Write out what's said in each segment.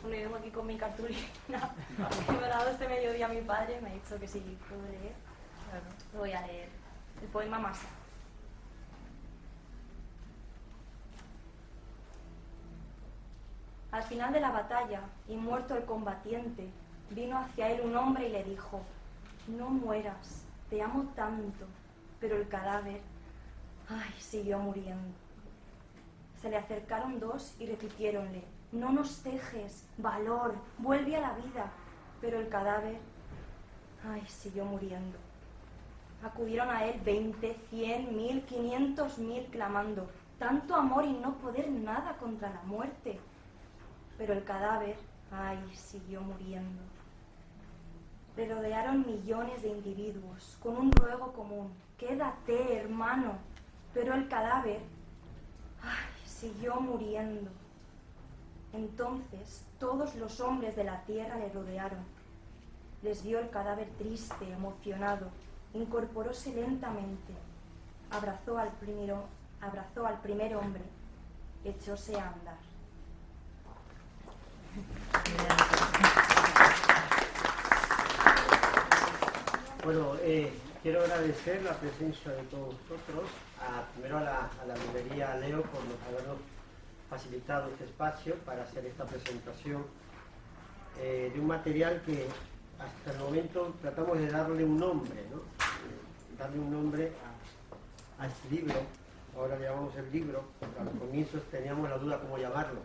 Bueno, yo vengo aquí con mi cartulina, que me ha dado este mediodía mi padre, me ha dicho que sí puedo leer. Claro, lo voy a leer. El poema Masa. Al final de la batalla, y muerto el combatiente, vino hacia él un hombre y le dijo: no mueras, te amo tanto. Pero el cadáver, ay, siguió muriendo. Se le acercaron dos y repitiéronle: no nos dejes, valor, vuelve a la vida. Pero el cadáver, ay, siguió muriendo. Acudieron a él 20, 100, 1000, 500.000 clamando: tanto amor y no poder nada contra la muerte. Pero el cadáver, ay, siguió muriendo. Le rodearon millones de individuos con un ruego común: quédate, hermano. Pero el cadáver, ay, siguió muriendo. Entonces todos los hombres de la tierra le rodearon. Les vio el cadáver triste, emocionado. Incorporóse lentamente. Abrazó al primer hombre. Echóse a andar. Bueno, quiero agradecer la presencia de todos vosotros, primero a la librería Leo por habernos facilitado este espacio para hacer esta presentación de un material que hasta el momento tratamos de darle un nombre, ¿no? Darle un nombre a este libro. Ahora le llamamos el libro, porque a los comienzos teníamos la duda cómo llamarlo.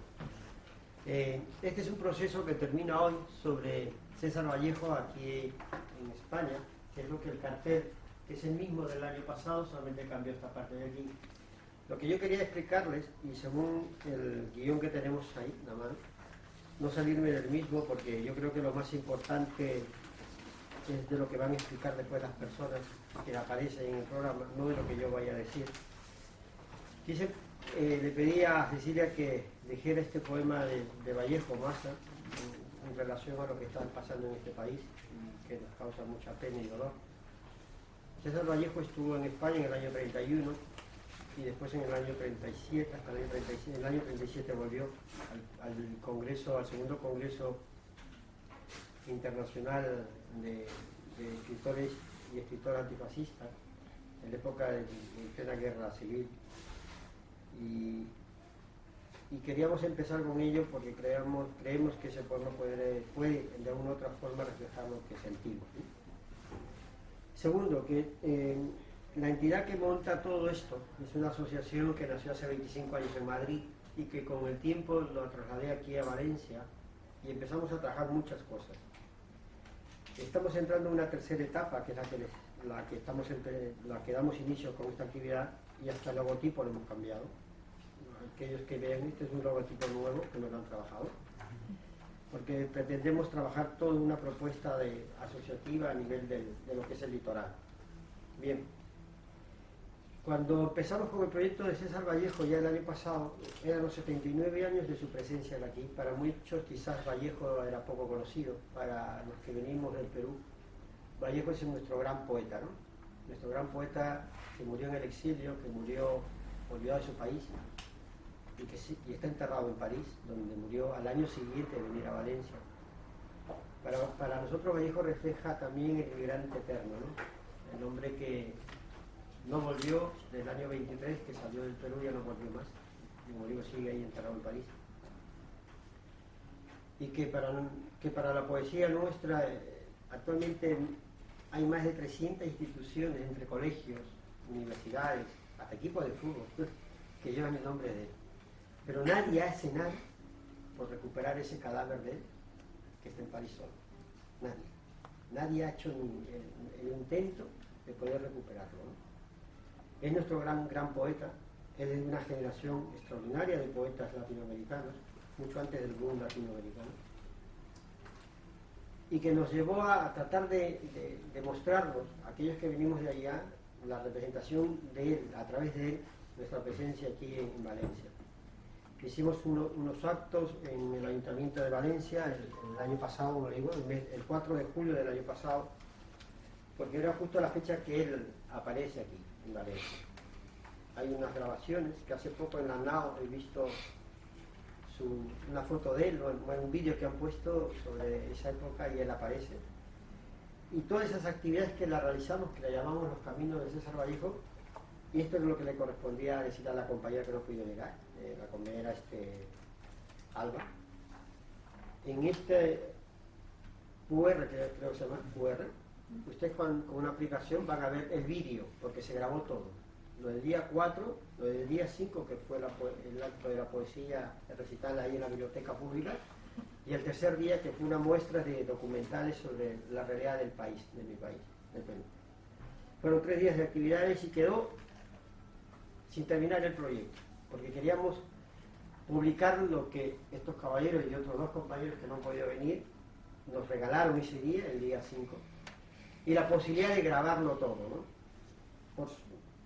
Este es un proceso que termina hoy sobre César Vallejo aquí en España, que es lo que el cartel, que es el mismo del año pasado, solamente cambió esta parte de aquí. Lo que yo quería explicarles, y según el guión que tenemos ahí, nada más, no salirme del mismo, porque yo creo que lo más importante es de lo que van a explicar después las personas que aparecen en el programa, no de lo que yo vaya a decir. Le pedí a Cecilia que dijera este poema de Vallejo Masa en relación a lo que está pasando en este país, que nos causa mucha pena y dolor. César Vallejo estuvo en España en el año 31 y después en el año 37, hasta el año 37, en el año 37 volvió al Congreso, al segundo Congreso Internacional de Escritores y Escritoras Antifascistas, en la época de plena guerra civil. Y queríamos empezar con ello porque creemos que ese poema puede de alguna u otra forma reflejar lo que sentimos, ¿sí? Segundo, que la entidad que monta todo esto es una asociación que nació hace 25 años en Madrid y que con el tiempo lo trasladé aquí a Valencia y empezamos a trabajar muchas cosas. Estamos entrando en una tercera etapa, que es la que damos inicio con esta actividad, y hasta el logotipo lo hemos cambiado. Aquellos que vean, este es un logotipo nuevo que nos lo han trabajado, porque pretendemos trabajar toda una propuesta asociativa a nivel de lo que es el litoral. Bien, cuando empezamos con el proyecto de César Vallejo ya el año pasado, eran los 79 años de su presencia aquí. Para muchos quizás Vallejo era poco conocido, para los que venimos del Perú. Vallejo es nuestro gran poeta, ¿no? Nuestro gran poeta que murió en el exilio, que murió olvidado de su país, y está enterrado en París, donde murió al año siguiente de venir a Valencia. Para nosotros Vallejo refleja también el migrante eterno, ¿no? El hombre que no volvió del año 23, que salió del Perú y ya no volvió más. Como digo, sigue ahí enterrado en París. Y que para la poesía nuestra, actualmente hay más de 300 instituciones, entre colegios, universidades, hasta equipos de fútbol, que llevan el nombre de él. Pero nadie hace nada por recuperar ese cadáver de él que está en París solo. Nadie. Nadie ha hecho el intento de poder recuperarlo, ¿no? Es nuestro gran poeta. Él es de una generación extraordinaria de poetas latinoamericanos, mucho antes del boom latinoamericano, y que nos llevó a tratar de mostrarnos, aquellos que venimos de allá, la representación de él, a través de él, nuestra presencia aquí en Valencia. Hicimos unos actos en el Ayuntamiento de Valencia el año pasado, el 4 de julio del año pasado, porque era justo la fecha que él aparece aquí, en Valencia. Hay unas grabaciones que hace poco en la NAO he visto una foto de él, o un vídeo que han puesto sobre esa época y él aparece. Y todas esas actividades que la realizamos, que la llamamos los caminos de César Vallejo, y esto es lo que le correspondía decir a la compañera que no pudo llegar, la compañera Alba. En este QR, que creo que se llama QR, ustedes con una aplicación van a ver el vídeo, porque se grabó todo. Lo del día 4, lo del día 5, que fue el acto de la poesía recital ahí en la biblioteca pública, y el tercer día, que fue una muestra de documentales sobre la realidad del país, de mi país, del Perú. Fueron 3 días de actividades y quedó sin terminar el proyecto, porque queríamos publicar lo que estos caballeros y otros 2 compañeros que no han podido venir nos regalaron ese día, el día 5, y la posibilidad de grabarlo todo, ¿no?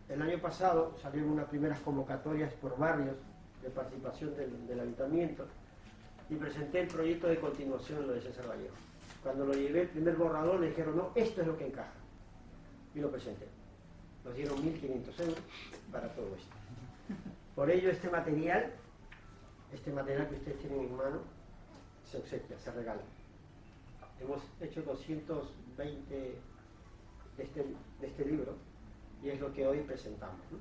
El año pasado salieron unas primeras convocatorias por barrios de participación del ayuntamiento y presenté el proyecto de continuación, lo de César Vallejo. Cuando lo llevé el primer borrador le dijeron, no, esto es lo que encaja, y lo presenté. Nos dieron 1.500 euros para todo esto. Por ello este material que ustedes tienen en mano se obsequia, se regala. Hemos hecho 220 de este libro y es lo que hoy presentamos, ¿no?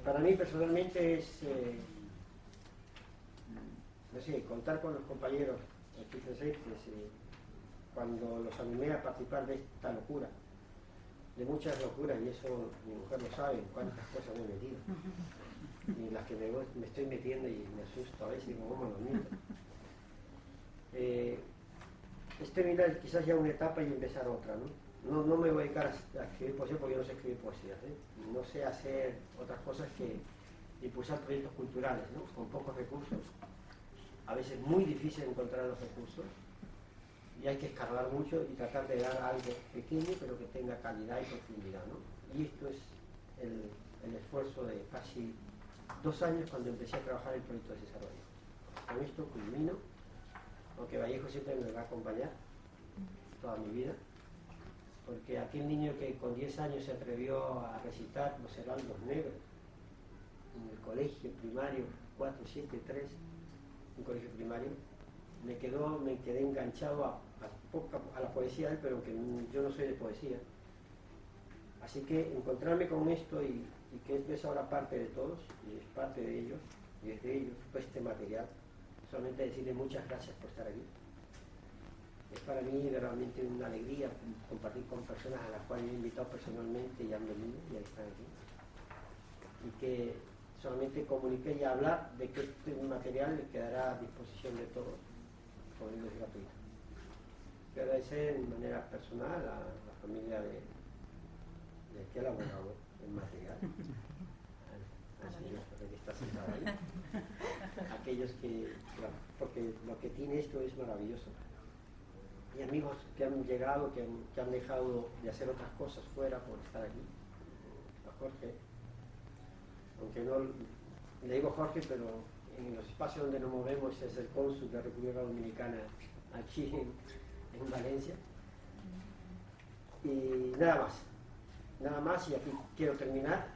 Para mí personalmente es no sé, contar con los compañeros, fíjense, cuando los animé a participar de esta locura, de muchas locuras, y eso mi mujer lo sabe, cuántas cosas me he metido, y las que me estoy metiendo y me asusto a veces, digo, ¿cómo lo miento? Es terminar quizás ya una etapa y empezar otra, ¿no? No me voy a dedicar a escribir poesía porque yo no sé escribir poesía, no sé hacer otras cosas que impulsar proyectos culturales, ¿no? Con pocos recursos, a veces muy difícil encontrar los recursos, y hay que escarbar mucho y tratar de dar algo pequeño pero que tenga calidad y profundidad, ¿no? Y esto es el esfuerzo de casi 2 años cuando empecé a trabajar el proyecto de César Vallejo. Con esto culmino, aunque Vallejo siempre me va a acompañar toda mi vida, porque aquel niño que con 10 años se atrevió a recitar Los Heraldos Negros en el colegio primario 473, un colegio primario, me quedé enganchado a la poesía de él, pero que yo no soy de poesía. Así que encontrarme con esto y que esto es ahora parte de todos, y es parte de ellos, y es de ellos, pues este material, solamente decirle muchas gracias por estar aquí. Es para mí realmente una alegría compartir con personas a las cuales he invitado personalmente y han venido y están aquí. Y que solamente comuniqué y hablar de que este material le quedará a disposición de todos, por ello es gratuito. Quiero agradecer de manera personal a la familia de que ha elaborado el material, al señor que está sentado ahí, aquellos porque lo que tiene esto es maravilloso. Y amigos que han llegado, que han dejado de hacer otras cosas fuera por estar aquí. A Jorge, aunque no le digo Jorge, pero en los espacios donde nos movemos es el cónsul de la República Dominicana aquí en Valencia. Y nada más, y aquí quiero terminar.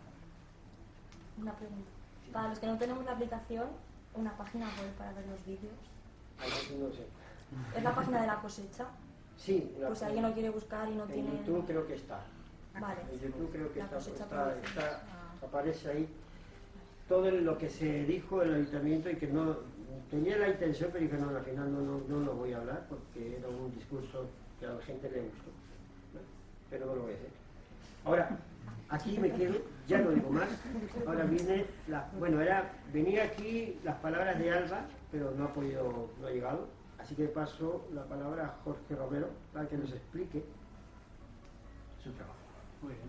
Una pregunta. Para los que no tenemos la aplicación, una página web para ver los vídeos. Ahí no sé. ¿Es la página de La Cosecha? Sí. Pues si alguien lo quiere buscar y no tiene... En YouTube creo que está. Vale. En YouTube creo que está, aparece ahí todo lo que se dijo en el ayuntamiento y que no tenía la intención, pero dije, no, al final no lo voy a hablar porque era un discurso que a la gente le gustó, ¿no? Pero no lo voy a hacer. Ahora, aquí me quedo, ya no digo más. Ahora venía aquí las palabras de Alba, pero no ha llegado. Así que paso la palabra a Jorge Romero para que nos explique su trabajo. Muy bien.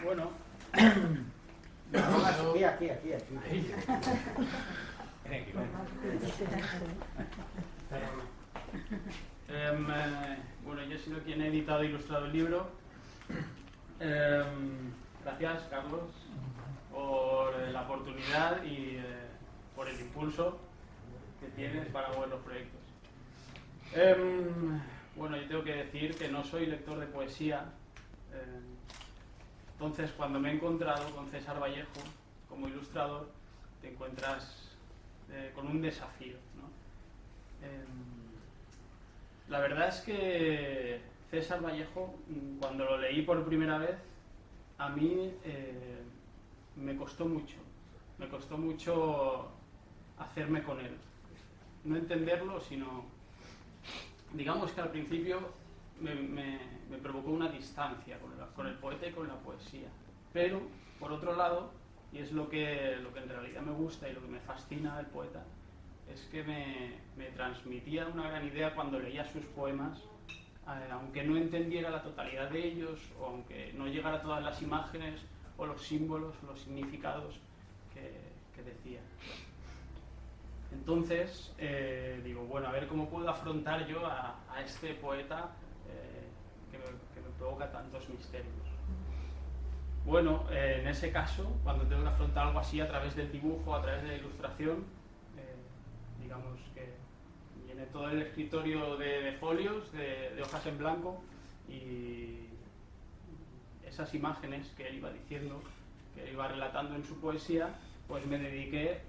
Bueno. Aquí. Bueno, yo he sido quien ha editado e ilustrado el libro. Gracias, Carlos, por la oportunidad y por el impulso que tienes para mover los proyectos. Bueno, yo tengo que decir que no soy lector de poesía, Entonces, cuando me he encontrado con César Vallejo como ilustrador, te encuentras con un desafío, ¿no? La verdad es que César Vallejo, cuando lo leí por primera vez, a mí me costó mucho hacerme con él. No entenderlo, sino, digamos que al principio me provocó una distancia con el poeta y con la poesía. Pero, por otro lado, y es lo que en realidad me gusta y lo que me fascina del poeta, es que me transmitía una gran idea cuando leía sus poemas, aunque no entendiera la totalidad de ellos, o aunque no llegara a todas las imágenes, o los símbolos, o los significados que decía. Entonces, digo, bueno, a ver cómo puedo afrontar yo a este poeta que me provoca tantos misterios. Bueno, en ese caso, cuando tengo que afrontar algo así a través del dibujo, a través de la ilustración, digamos que llené todo el escritorio de folios, de hojas en blanco, y esas imágenes que él iba diciendo, que él iba relatando en su poesía, pues me dediqué,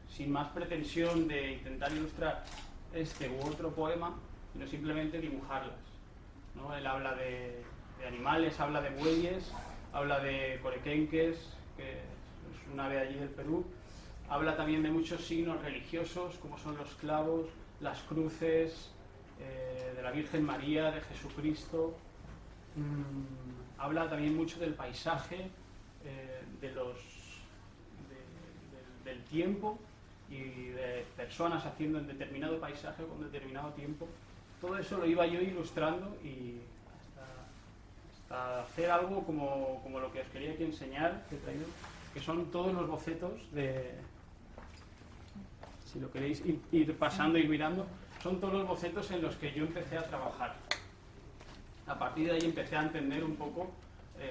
sin más pretensión de intentar ilustrar este u otro poema, sino simplemente dibujarlas, ¿no? Él habla de animales, habla de bueyes, habla de corequenques, que es un ave allí del Perú, habla también de muchos signos religiosos, como son los clavos, las cruces, de la Virgen María, de Jesucristo. Habla también mucho del paisaje, del tiempo y de personas haciendo en determinado paisaje con determinado tiempo. Todo eso lo iba yo ilustrando y hasta hacer algo como lo que os quería aquí enseñar, que son todos los bocetos si lo queréis ir pasando, ir mirando, son todos los bocetos en los que yo empecé a trabajar. A partir de ahí empecé a entender un poco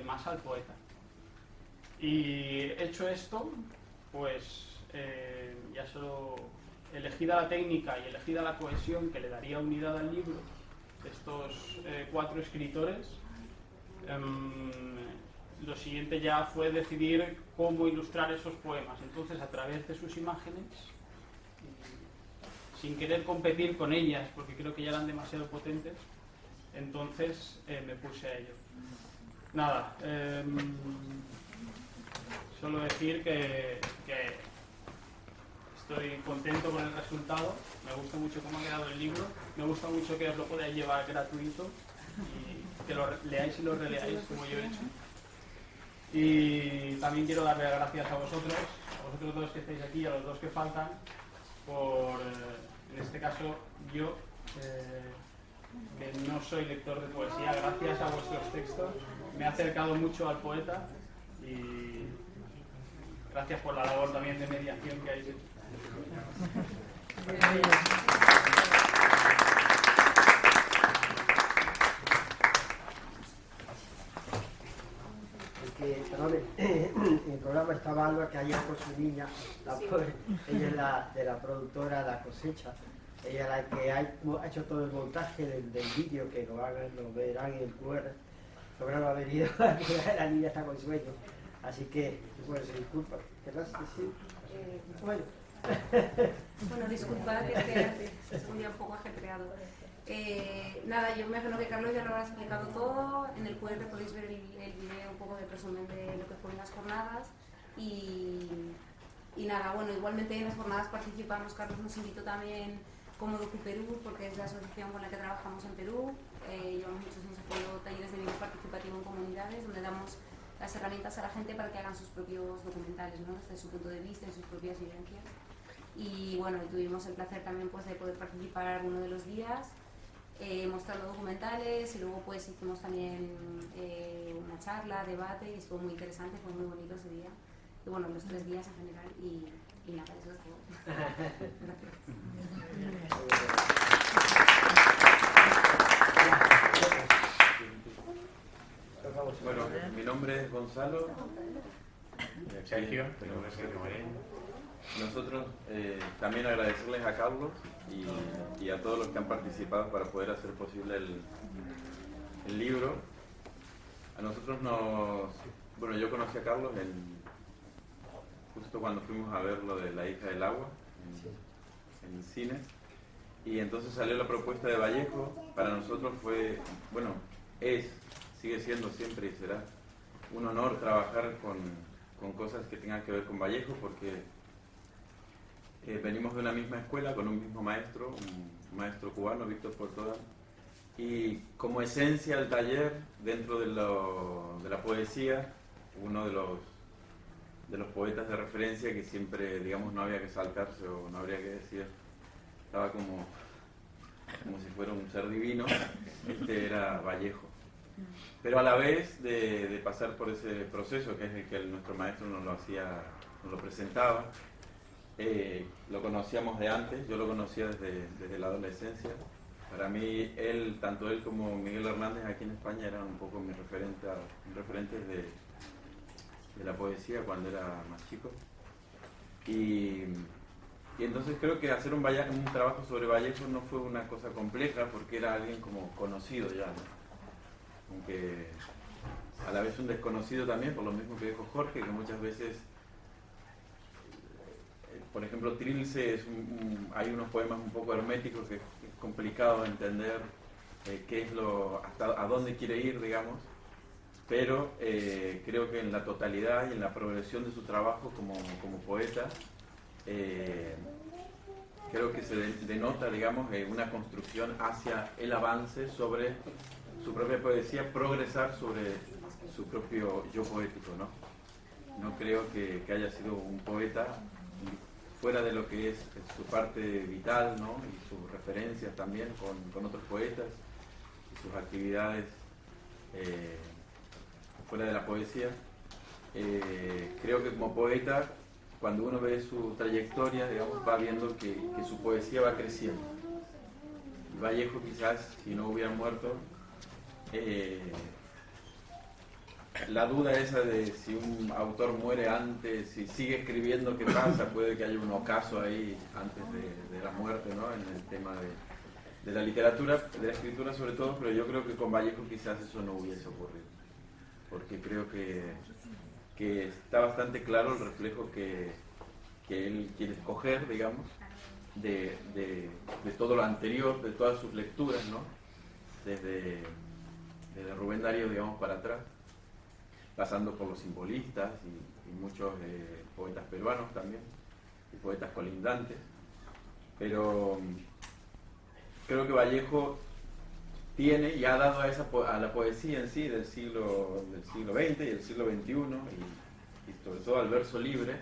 más al poeta. Y hecho esto, pues ya solo elegida la técnica y elegida la cohesión que le daría unidad al libro, estos 4 escritores, lo siguiente ya fue decidir cómo ilustrar esos poemas. Entonces, a través de sus imágenes, sin querer competir con ellas, porque creo que ya eran demasiado potentes, entonces me puse a ello. Nada, solo decir que estoy contento con el resultado, me gusta mucho cómo ha quedado el libro, me gusta mucho que os lo podáis llevar gratuito y que lo leáis y lo releáis como yo he hecho. Y también quiero darle las gracias a vosotros dos que estáis aquí y a los 2 que faltan, por, en este caso, yo, que no soy lector de poesía, gracias a vuestros textos me he acercado mucho al poeta y gracias por la labor también de mediación que habéis hecho. En el programa estaba Alba, que ayer con su niña, ella es de la productora La Cosecha, ella es la que ha hecho todo el montaje del vídeo, que lo verán en el QR. Lograba haber ido, la niña está con sueño, así que, bueno, se disculpa. ¿Querrás decir? Bueno. Bueno, disculpad que es un día un poco ajetreado. Nada, yo me imagino que Carlos ya lo habrá explicado todo. En el QR podéis ver el video, un poco de resumen de lo que fueron las jornadas. Y nada, bueno, igualmente en las jornadas participamos. Carlos nos invitó también como Docu Perú, porque es la asociación con la que trabajamos en Perú. Llevamos muchos años haciendo talleres de dibujo participativo en comunidades, donde damos las herramientas a la gente para que hagan sus propios documentales, ¿no? Desde su punto de vista y sus propias vivencias. Y bueno, tuvimos el placer también, pues, de poder participar alguno de los días mostrando documentales, y luego pues hicimos también una charla, debate, y estuvo muy interesante, fue muy bonito ese día. Y bueno, los 3 días en general, y nada, eso es todo. Gracias. Bueno, mi nombre es Gonzalo. Sergio, mi nombre es Sergio Marín. Nosotros también agradecerles a Carlos y a todos los que han participado para poder hacer posible el libro. A nosotros nos... Bueno, yo conocí a Carlos justo cuando fuimos a ver lo de La hija del agua en el cine, y entonces salió la propuesta de Vallejo. Para nosotros fue, bueno, sigue siendo siempre y será un honor trabajar con cosas que tengan que ver con Vallejo, porque venimos de una misma escuela con un mismo maestro, un maestro cubano, Víctor Portoda, y como esencia del taller, dentro de la poesía, uno de los poetas de referencia que siempre, digamos, no había que saltarse o no habría que decir, estaba como si fuera un ser divino, era Vallejo. Pero a la vez de pasar por ese proceso, que es el que nuestro maestro nos lo presentaba, lo conocíamos de antes, yo lo conocía desde la adolescencia. Para mí, tanto él como Miguel Hernández aquí en España eran un poco mis referentes de la poesía cuando era más chico. Y entonces creo que hacer un trabajo sobre Vallejo no fue una cosa compleja, porque era alguien como conocido ya, ¿no? Aunque a la vez un desconocido también, por lo mismo que dijo Jorge, que muchas veces, por ejemplo, Trilce hay unos poemas un poco herméticos que es complicado entender qué es a dónde quiere ir, digamos, pero creo que en la totalidad y en la progresión de su trabajo como poeta, creo que se denota, digamos, una construcción hacia el avance sobre su propia poesía, progresar sobre su propio yo poético, ¿no? No creo que haya sido un poeta fuera de lo que es su parte vital, ¿no? Y sus referencias también con otros poetas, y sus actividades fuera de la poesía. Creo que como poeta, cuando uno ve su trayectoria, digamos, va viendo que su poesía va creciendo. Vallejo, quizás, si no hubiera muerto, la duda esa de si un autor muere antes, si sigue escribiendo, ¿qué pasa? Puede que haya un ocaso ahí antes de la muerte, ¿no? En el tema de la literatura, de la escritura sobre todo, pero yo creo que con Vallejo quizás eso no hubiese ocurrido, porque creo que está bastante claro el reflejo que él quiere escoger, digamos, de todo lo anterior, de todas sus lecturas, ¿no? Desde Rubén Darío, digamos, para atrás, pasando por los simbolistas y muchos poetas peruanos también, y poetas colindantes. Pero creo que Vallejo tiene y ha dado a la poesía en sí del siglo XX y el siglo XXI, y sobre todo al verso libre,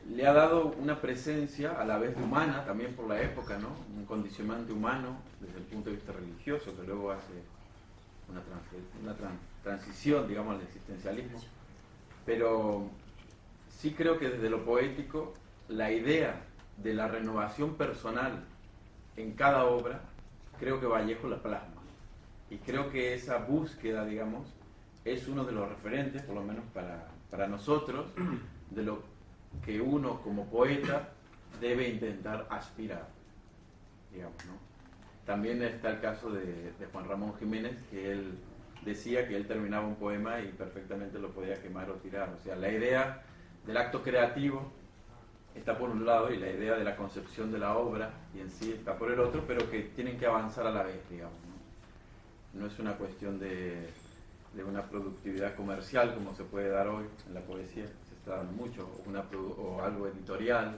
le ha dado una presencia a la vez humana, también por la época, ¿no? Un condicionante humano desde el punto de vista religioso, que luego hace una transición, digamos, al existencialismo. Pero sí creo que desde lo poético, la idea de la renovación personal en cada obra, creo que Vallejo la plasma. Y creo que esa búsqueda, digamos, es uno de los referentes, por lo menos para nosotros, de lo que uno como poeta debe intentar aspirar, digamos, ¿no? También está el caso de Juan Ramón Jiménez, que él decía que él terminaba un poema y perfectamente lo podía quemar o tirar. O sea, la idea del acto creativo está por un lado y la idea de la concepción de la obra y en sí está por el otro, pero que tienen que avanzar a la vez, digamos, ¿no? No es una cuestión de una productividad comercial como se puede dar hoy en la poesía, se está dando mucho, o algo editorial,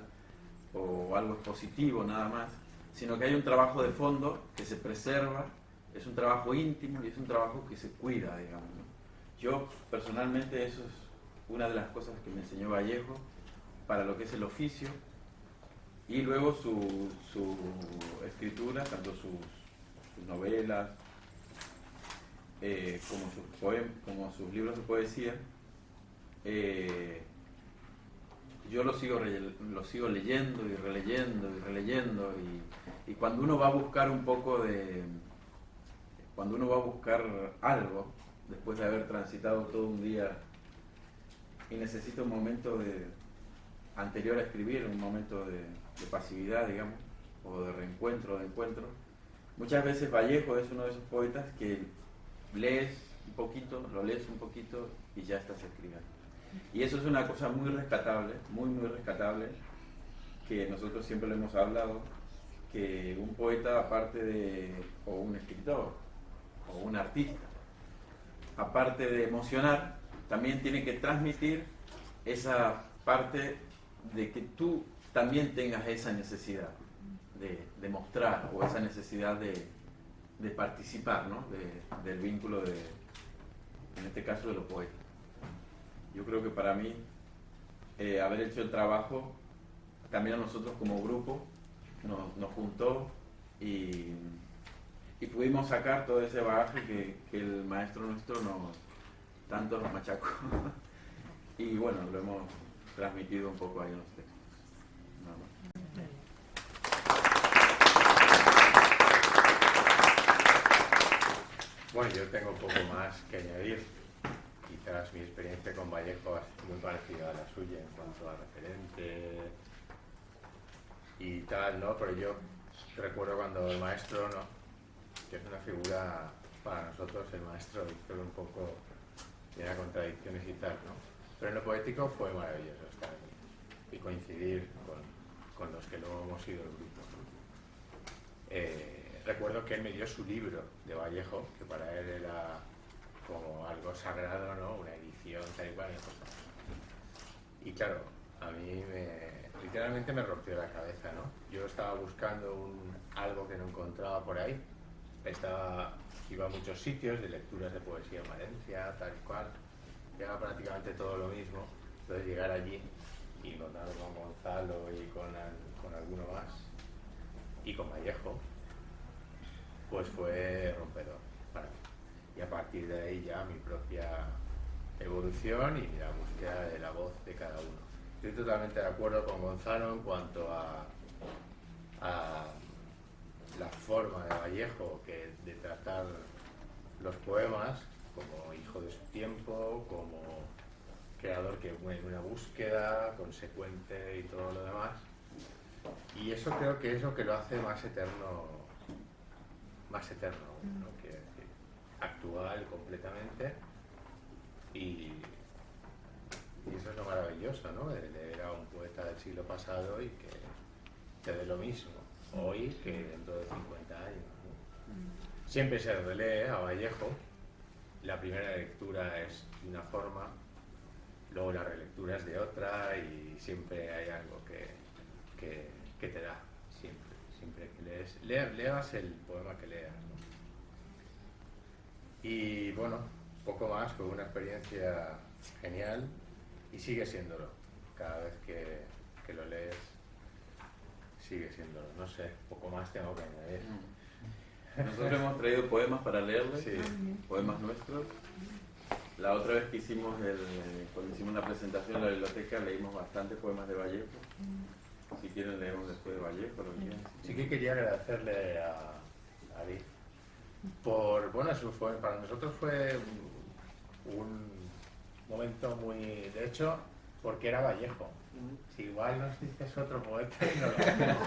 o algo expositivo nada más, sino que hay un trabajo de fondo que se preserva, es un trabajo íntimo y es un trabajo que se cuida, digamos, ¿no? Yo personalmente eso es una de las cosas que me enseñó Vallejo para lo que es el oficio, y luego su escritura, tanto sus novelas como sus poemas, como sus libros de poesía. Yo lo sigo leyendo y releyendo y releyendo, y cuando uno va a buscar un poco cuando uno va a buscar algo después de haber transitado todo un día y necesita un momento anterior a escribir, un momento de pasividad, digamos, o de reencuentro, de encuentro, muchas veces Vallejo es uno de esos poetas que lees un poquito, lo lees un poquito y ya estás escribiendo. Y eso es una cosa muy rescatable, muy rescatable, que nosotros siempre lo hemos hablado, que un poeta, aparte de, o un escritor, o un artista, aparte de emocionar, también tiene que transmitir esa parte de que tú también tengas esa necesidad de mostrar, o esa necesidad de participar, ¿no? Del vínculo en este caso de los poetas. Yo creo que para mí haber hecho el trabajo también a nosotros como grupo nos juntó y pudimos sacar todo ese bagaje que el maestro nuestro tanto nos machacó. Y bueno, lo hemos transmitido un poco ahí en los textos. Nada más. Bueno, yo tengo un poco más que añadir. Quizás mi experiencia con Vallejo es muy parecida a la suya en cuanto a referente y tal, ¿no? Pero yo recuerdo cuando el maestro, ¿no? Que es una figura para nosotros, el maestro Víctor, un poco llena de contradicciones y tal, ¿no? Pero en lo poético fue maravilloso estar aquí y coincidir con los que luego hemos sido el grupo, ¿no? Recuerdo que él me dio su libro de Vallejo, que para él era como algo sagrado, ¿no? Una edición, tal y cual, y claro, a mí literalmente me rompió la cabeza, ¿no? Yo estaba buscando algo que no encontraba por ahí, iba a muchos sitios de lecturas de poesía en Valencia, tal y cual, era prácticamente todo lo mismo. Entonces llegar allí y encontrarlo con Gonzalo y con alguno más, y con Vallejo, pues fue rompedor para mí. Y a partir de ahí ya mi propia evolución y la búsqueda de la voz de cada uno. Estoy totalmente de acuerdo con Gonzalo en cuanto a la forma de Vallejo de tratar los poemas como hijo de su tiempo, como creador que mueve una búsqueda consecuente y todo lo demás. Y eso creo que es lo que lo hace más eterno, ¿no? Quiero decir, actual completamente, y eso es lo maravilloso, ¿no? De leer a un poeta del siglo pasado y que te dé lo mismo hoy que dentro de 50 años, ¿no? Siempre se relee a Vallejo, la primera lectura es de una forma, luego la relectura es de otra, y siempre hay algo que te da, siempre que leas el poema que leas, ¿no? Y bueno, poco más, fue una experiencia genial y sigue siéndolo. Cada vez que lo lees, sigue siéndolo. No sé, poco más tengo que añadir. Nosotros hemos traído poemas para leerles, Sí. Poemas nuestros. La otra vez que cuando hicimos la presentación en la biblioteca, leímos bastantes poemas de Vallejo. Si quieren leemos después de Vallejo, lo quieren. Sí que quería agradecerle a David bueno, eso para nosotros fue un momento muy, de hecho, porque era Vallejo. Si igual nos dices otro poeta y no lo hacemos.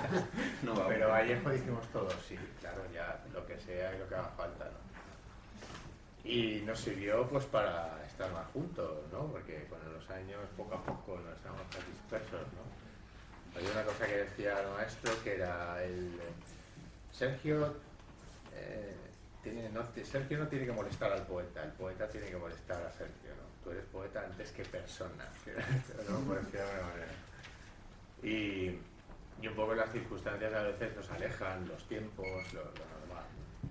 No vamos. Pero Vallejo dijimos todos, sí, claro, ya lo que sea y lo que haga falta, ¿no? Y nos sirvió pues para estar más juntos, ¿no? Porque con los años, poco a poco, nos estamos más dispersos, ¿no? Había una cosa que decía el maestro, que era Sergio Sergio no tiene que molestar al poeta, el poeta tiene que molestar a Sergio, ¿no? Tú eres poeta antes que persona, ¿no? Por decirlo de alguna manera. Y un poco las circunstancias a veces nos alejan, los tiempos, lo normal, ¿no?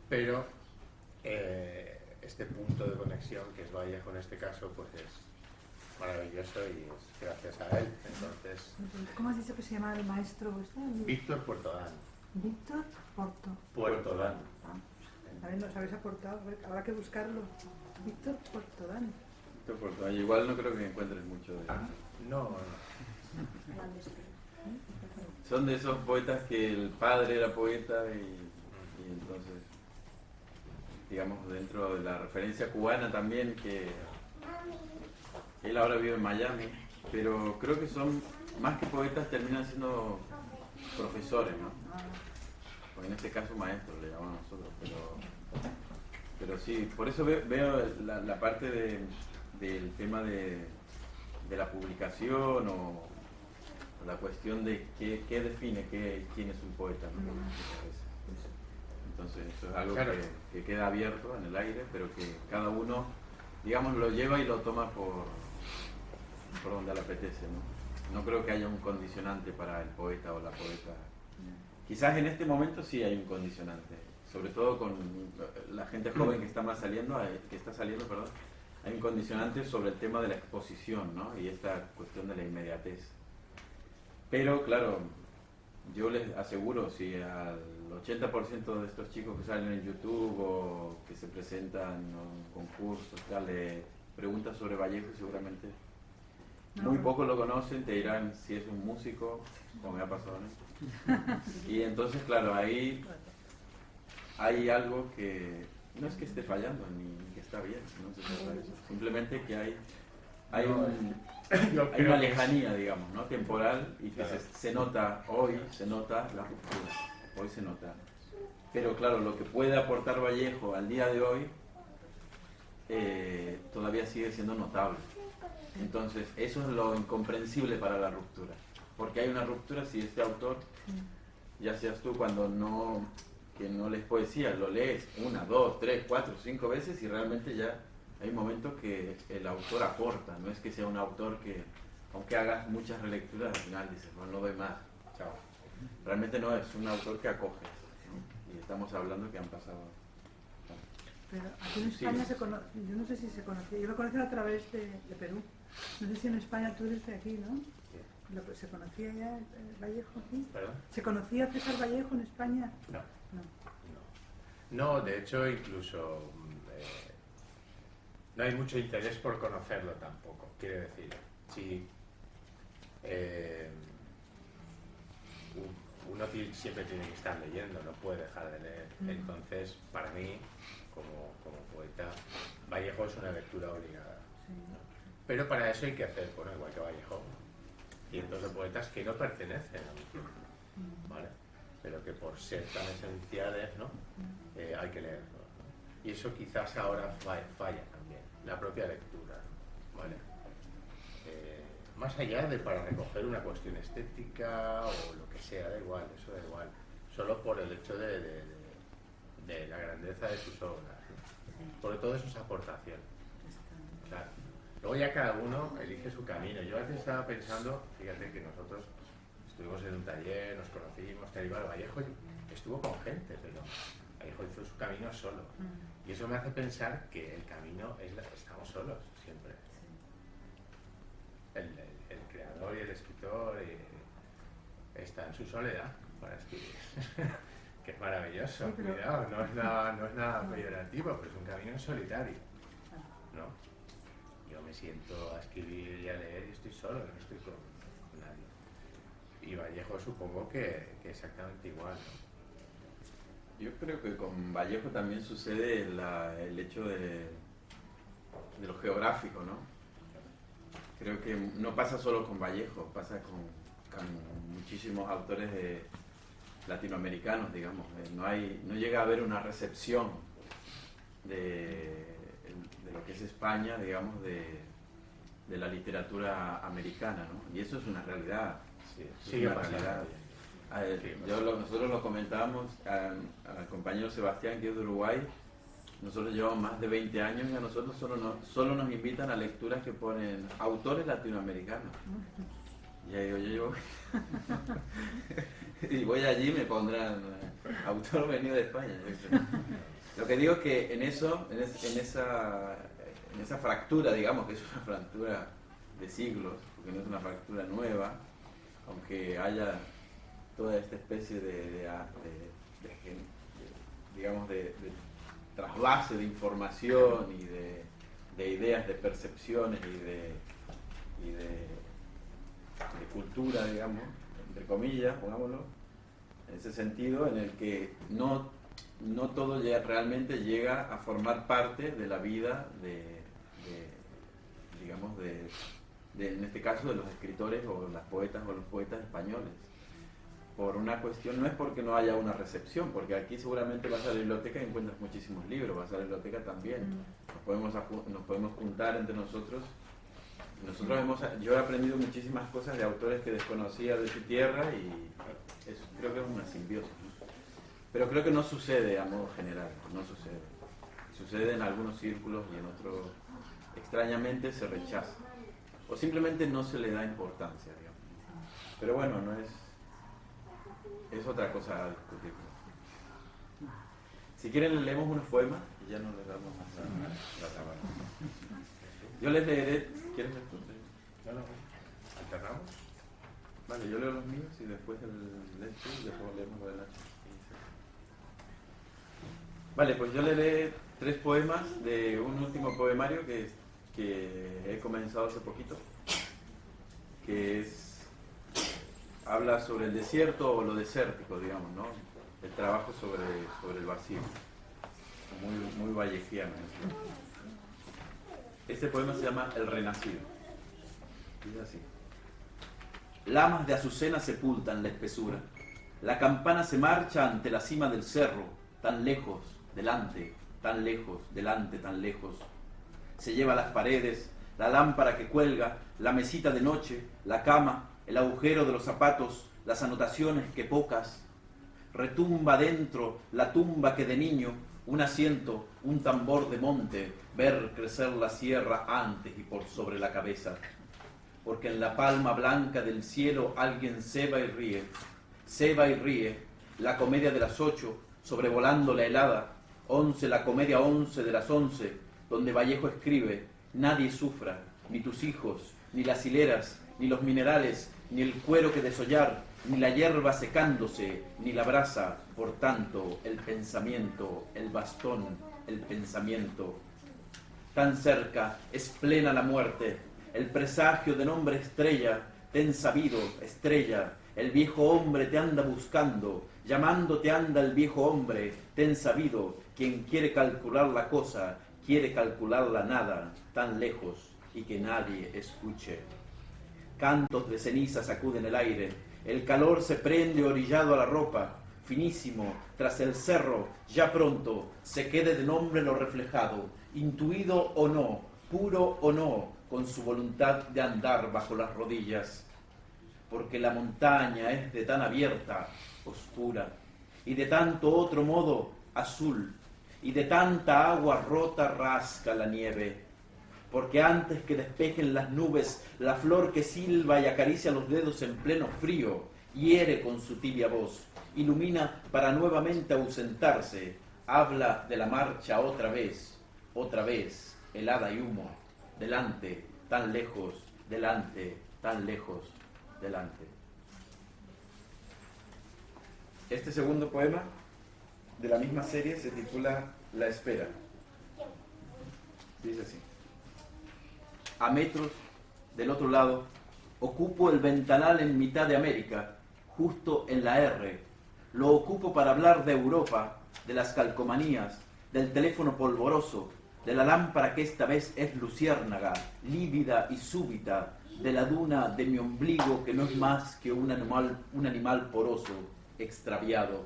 Pero este punto de conexión que es Vallejo en este caso, pues es maravilloso y es gracias a él. Entonces, ¿cómo has dicho que se llama el maestro vuestro? Víctor Puertodán. Víctor Puertodán. A ver, nos habéis aportado, habrá que buscarlo. Víctor Puertodán. Víctor Puertodán. Igual no creo que encuentres mucho de eso. No. Son de esos poetas que el padre era poeta y entonces, digamos, dentro de la referencia cubana también, que él ahora vive en Miami, pero creo que son, más que poetas, terminan siendo profesores, ¿no? O en este caso maestros le llamamos nosotros, pero Pero sí, por eso veo la parte del tema de la publicación o la cuestión de qué define quién es un poeta, ¿no? Entonces eso es algo que queda abierto en el aire, pero que cada uno, digamos, lo lleva y lo toma por donde le apetece, ¿no? No creo que haya un condicionante para el poeta o la poeta. Quizás en este momento sí hay un condicionante, sobre todo con la gente joven que está saliendo, perdón, hay un condicionante sobre el tema de la exposición, ¿no? Y esta cuestión de la inmediatez. Pero claro, yo les aseguro, si al 80% de estos chicos que salen en YouTube o que se presentan en concursos, tal, le preguntas sobre Vallejo, seguramente muy pocos lo conocen, te dirán si es un músico, como me ha pasado a mí. Y entonces, claro, ahí hay algo que no es que esté fallando ni que está bien, no se trata de eso. Simplemente que hay una lejanía, digamos, ¿no? Temporal, y que se nota hoy, se nota la ruptura, hoy se nota. Pero claro, lo que puede aportar Vallejo al día de hoy todavía sigue siendo notable. Entonces, eso es lo incomprensible para la ruptura. Porque hay una ruptura si este autor, ya seas tú que no lees poesía, lo lees 1, 2, 3, 4, 5 veces y realmente ya hay un momento que el autor aporta. No es que sea un autor que, aunque hagas muchas relecturas, al final dices, no doy más, chao. Realmente no, es un autor que acoge, ¿no? Y estamos hablando que han pasado... Pero aquí en España yo no sé si se conocía, yo lo conocí a través de Perú. No sé si en España tú eres de aquí, ¿no? ¿Se conocía ya Vallejo aquí? ¿Perdón? ¿Se conocía César Vallejo en España? No, de hecho incluso no hay mucho interés por conocerlo tampoco, quiero decir. Sí, uno siempre tiene que estar leyendo, no puede dejar de leer. Entonces, para mí, como poeta, Vallejo es una lectura obligada. ¿No? Pero para eso hay que hacer, bueno, igual que Vallejo, cientos de poetas que no pertenecen a mi tiempo, ¿vale? Pero que por ser tan esenciales, ¿no? Hay que leerlos, ¿no? Y eso quizás ahora falla también, la propia lectura, ¿vale? Más allá de para recoger una cuestión estética o lo que sea, da igual, eso da igual, solo por el hecho de la grandeza de sus obras, ¿no? Sobre todo sus aportaciones, claro. Luego ya cada uno elige su camino. Yo antes estaba pensando, fíjate que nosotros estuvimos en un taller, nos conocimos, tal y cual. Vallejo estuvo con gente, pero Vallejo hizo su camino solo. Y eso me hace pensar que el camino estamos solos siempre. El creador y el escritor está en su soledad para escribir. Que es maravilloso, sí, cuidado, no es nada peyorativo, pero es un camino en solitario, ¿no? Yo me siento a escribir y a leer y estoy solo, no estoy con nadie. Y Vallejo supongo que exactamente igual, ¿no? Yo creo que con Vallejo también sucede el hecho de lo geográfico, ¿no? Creo que no pasa solo con Vallejo, pasa con muchísimos autores latinoamericanos, digamos. No llega a haber una recepción de lo que es España, digamos, de la literatura americana, ¿no? Y eso es una realidad. Sí, es una realidad. Nosotros lo comentábamos al compañero Sebastián, que es de Uruguay. Nosotros llevamos más de 20 años y a nosotros solo nos invitan a lecturas que ponen autores latinoamericanos. Y ahí digo, yo llevo... y voy allí y me pondrán autor venido de España. Lo que digo es que en esa fractura, digamos, que es una fractura de siglos, porque no es una fractura nueva, aunque haya toda esta especie de trasvase de información y de ideas, de percepciones y de cultura, digamos, entre comillas, pongámoslo, en ese sentido en el que no todo realmente llega a formar parte de la vida en este caso, de los escritores o las poetas o los poetas españoles. por una cuestión, no es porque no haya una recepción, porque aquí seguramente vas a la biblioteca y encuentras muchísimos libros, vas a la biblioteca también, nos podemos juntar entre nosotros. Yo he aprendido muchísimas cosas de autores que desconocía de su tierra y eso creo que es una simbiosis, ¿no? Pero creo que no sucede a modo general, no sucede. Sucede en algunos círculos y en otros extrañamente se rechaza o simplemente no se le da importancia, digamos. Pero bueno, no es otra cosa a discutir. Si quieren leemos unos poemas y ya no les damos más la cámara. Yo les leeré. ¿Quieres leer tú? No, ¿alternamos? Vale, yo leo los míos y después el lecho y después leemos lo de Nacho. Vale, pues yo leeré 3 poemas de un último poemario que he comenzado hace poquito, que habla sobre el desierto o lo desértico, digamos, ¿no? El trabajo sobre el vacío, muy vallejiano, ¿no? Este poema se llama El Renacido. Dice así: lamas de azucena sepultan la espesura, la campana se marcha ante la cima del cerro, tan lejos, delante, tan lejos, delante, tan lejos. Se lleva las paredes, la lámpara que cuelga, la mesita de noche, la cama, el agujero de los zapatos, las anotaciones que pocas. Retumba dentro la tumba que de niño, un asiento, un tambor de monte, ver crecer la sierra antes y por sobre la cabeza. Porque en la palma blanca del cielo alguien ceba y ríe, la comedia de las 8, sobrevolando la helada, 11, la comedia 11 de las 11, donde Vallejo escribe: nadie sufra, ni tus hijos, ni las hileras, ni los minerales, ni el cuero que desollar, ni la hierba secándose, ni la brasa, por tanto, el pensamiento, el bastón, el pensamiento. Tan cerca, es plena la muerte, el presagio de nombre estrella, ten sabido, estrella, el viejo hombre te anda buscando, llamándote anda el viejo hombre, ten sabido, quien quiere calcular la cosa, quiere calcular la nada, tan lejos, y que nadie escuche. Cantos de ceniza sacuden el aire, el calor se prende orillado a la ropa, finísimo, tras el cerro, ya pronto, se quede de nombre lo reflejado, intuido o no, puro o no, con su voluntad de andar bajo las rodillas. Porque la montaña es de tan abierta, oscura, y de tanto otro modo, azul, y de tanta agua rota rasca la nieve. Porque antes que despejen las nubes, la flor que silba y acaricia los dedos en pleno frío, hiere con su tibia voz, ilumina para nuevamente ausentarse, habla de la marcha otra vez, helada y humo, delante, tan lejos, delante, tan lejos, delante. Este segundo poema de la misma serie se titula La espera. Dice así: a metros del otro lado, ocupo el ventanal en mitad de América, justo en la R. Lo ocupo para hablar de Europa, de las calcomanías, del teléfono polvoroso, de la lámpara que esta vez es luciérnaga, lívida y súbita, de la duna de mi ombligo que no es más que un animal poroso, extraviado.